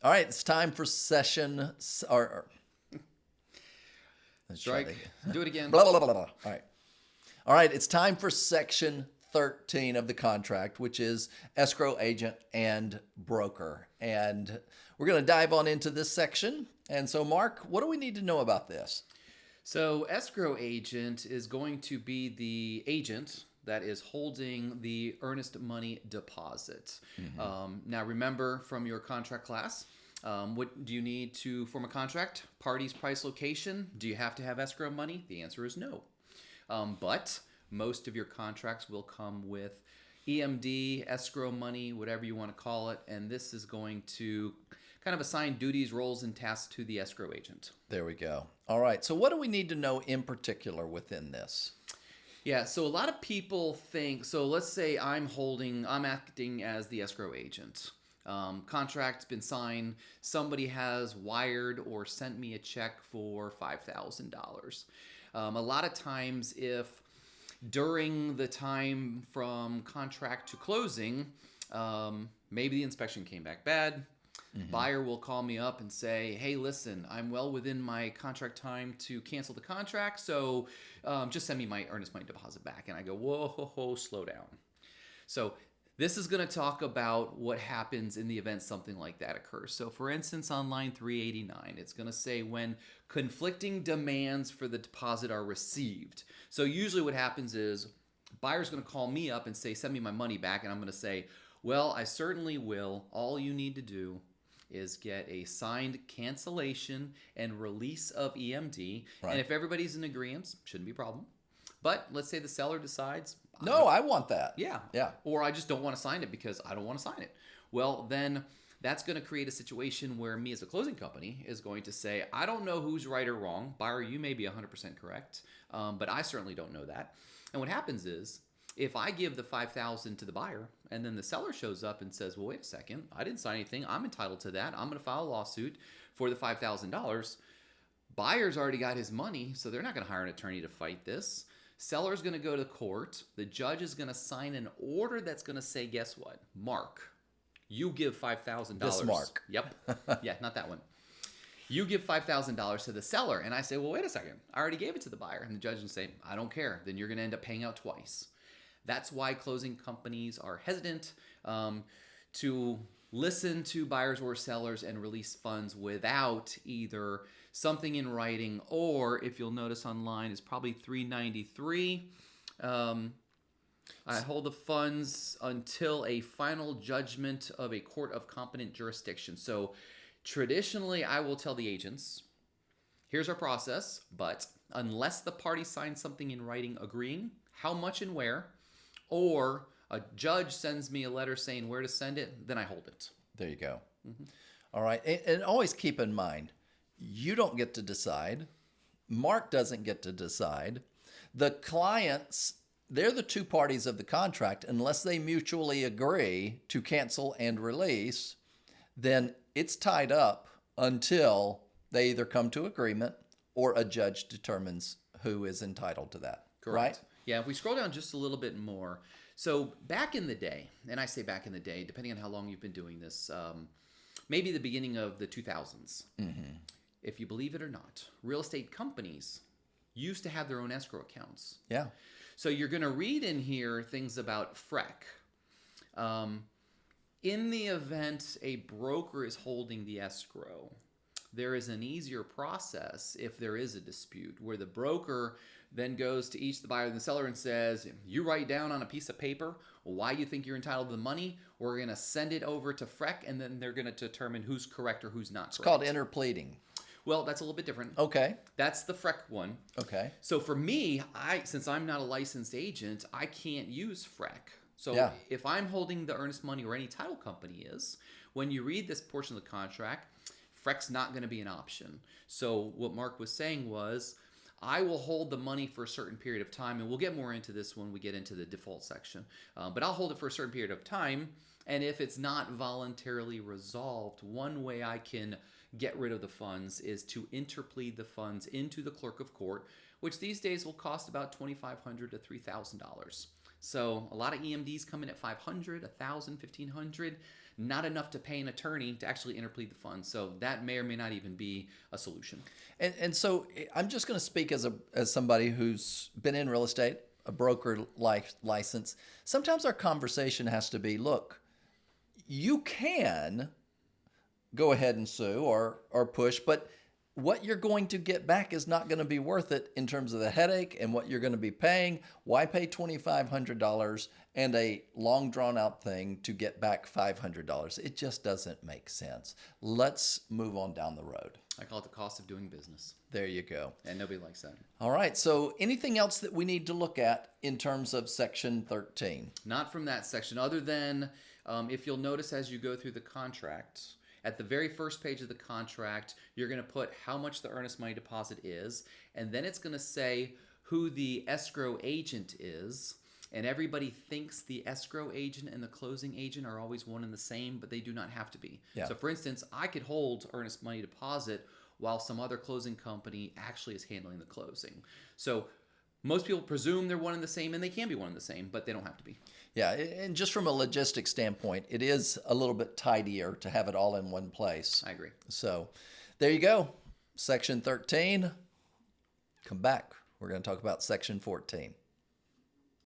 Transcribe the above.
All right, it's time for or let's try that Strike. again. Do it again. Blah, blah, blah, blah, blah. All right, it's time for section 13 of the contract, which is escrow agent and broker. And we're going to dive on into this section. And so, Mark, what do we need to know about this? So, escrow agent is going to be the agent that is holding the earnest money deposit. Now, remember from your contract class, what do you need to form a contract? Parties, price, location. Do you have to have escrow money? The answer is no. But most of your contracts will come with EMD, escrow money, whatever you want to call it. And this is going to kind of assign duties, roles, and tasks to the escrow agent. There we go. All right, so what do we need to know in particular within this? Yeah, so a lot of people think, so let's say I'm acting as the escrow agent. Contract's been signed, somebody has wired or sent me a check for $5,000. A lot of times, if during the time from contract to closing, maybe the inspection came back bad, buyer will call me up and say, hey, listen, I'm well within my contract time to cancel the contract, so just send me my earnest money deposit back. And I go, whoa, slow down. So this is going to talk about what happens in the event something like that occurs. So for instance, on line 389, it's going to say when conflicting demands for the deposit are received. So usually what happens is buyer's going to call me up and say, send me my money back. And I'm going to say, well, I certainly will. All you need to do is get a signed cancellation and release of EMD. Right. And if everybody's in agreement, shouldn't be a problem. But let's say the seller decides, No, I want that. yeah. Yeah. Or I just don't want to sign it because I don't want to sign it. Well, then that's going to create a situation where me as a closing company is going to say, I don't know who's right or wrong. Buyer, you may be 100% correct, but I certainly don't know that. And what happens is, if I give the $5,000 to the buyer and then the seller shows up and says, well, wait a second, I didn't sign anything. I'm entitled to that. I'm going to file a lawsuit for the $5,000. Buyer's already got his money, so they're not going to hire an attorney to fight this. Seller's going to go to court. The judge is going to sign an order that's going to say, guess what? Mark, you give $5,000. This Mark. Yep. Yeah, not that one. You give $5,000 to the seller. And I say, well, wait a second. I already gave it to the buyer. And the judge will say, I don't care. Then you're going to end up paying out twice. That's why closing companies are hesitant to listen to buyers or sellers and release funds without either something in writing or, if you'll notice online, is probably 393. I hold the funds until a final judgment of a court of competent jurisdiction. So traditionally, I will tell the agents, here's our process, but unless the party signs something in writing agreeing how much and where, or a judge sends me a letter saying where to send it, then I hold it. There you go. All right. And always keep in mind, you don't get to decide. Mark doesn't get to decide. The clients, they're the two parties of the contract. Unless they mutually agree to cancel and release, then it's tied up until they either come to agreement or a judge determines who is entitled to that. Correct. Right? Yeah, if we scroll down just a little bit more. So back in the day, and I say back in the day, depending on how long you've been doing this, maybe the beginning of the 2000s, if you believe it or not, real estate companies used to have their own escrow accounts. Yeah. So you're going to read in here things about FREC. In the event a broker is holding the escrow, there is an easier process if there is a dispute where the broker then goes to each the buyer and the seller and says, you write down on a piece of paper why you think you're entitled to the money. We're going to send it over to FREC, and then they're going to determine who's correct or who's not correct. It's called interpleading. Well, that's a little bit different. Okay. That's the FREC one. Okay. So for me, since I'm not a licensed agent, I can't use FREC. So Yeah. if I'm holding the earnest money, or any title company is, when you read this portion of the contract, FREC's not going to be an option. So what Mark was saying was, I will hold the money for a certain period of time, and we'll get more into this when we get into the default section. But I'll hold it for a certain period of time, and if it's not voluntarily resolved, one way I can get rid of the funds is to interplead the funds into the clerk of court, which these days will cost about $2,500 to $3,000. So a lot of EMDs come in at $500, $1,000, $1,500. not enough to pay an attorney to actually interplead the funds. So that may or may not even be a solution. And so I'm just going to speak as somebody who's been in real estate, a broker license. Sometimes our conversation has to be, look, you can go ahead and sue or push, but what you're going to get back is not going to be worth it in terms of the headache and what you're going to be paying. Why pay $2,500 and a long drawn out thing to get back $500? It just doesn't make sense. Let's move on down the road. I call it the cost of doing business. There you go. And nobody likes that. All right. So anything else that we need to look at in terms of Section 13? Not from that section, other than if you'll notice as you go through the contract, at the very first page of the contract, you're going to put how much the earnest money deposit is, and then it's going to say who the escrow agent is. And everybody thinks the escrow agent and the closing agent are always one and the same, but they do not have to be. Yeah. So for instance, I could hold earnest money deposit while some other closing company actually is handling the closing. So most people presume they're one and the same, and they can be one and the same, but they don't have to be. Yeah, and just from a logistics standpoint, it is a little bit tidier to have it all in one place. I agree. So there you go. Section 13. Come back. We're going to talk about Section 14.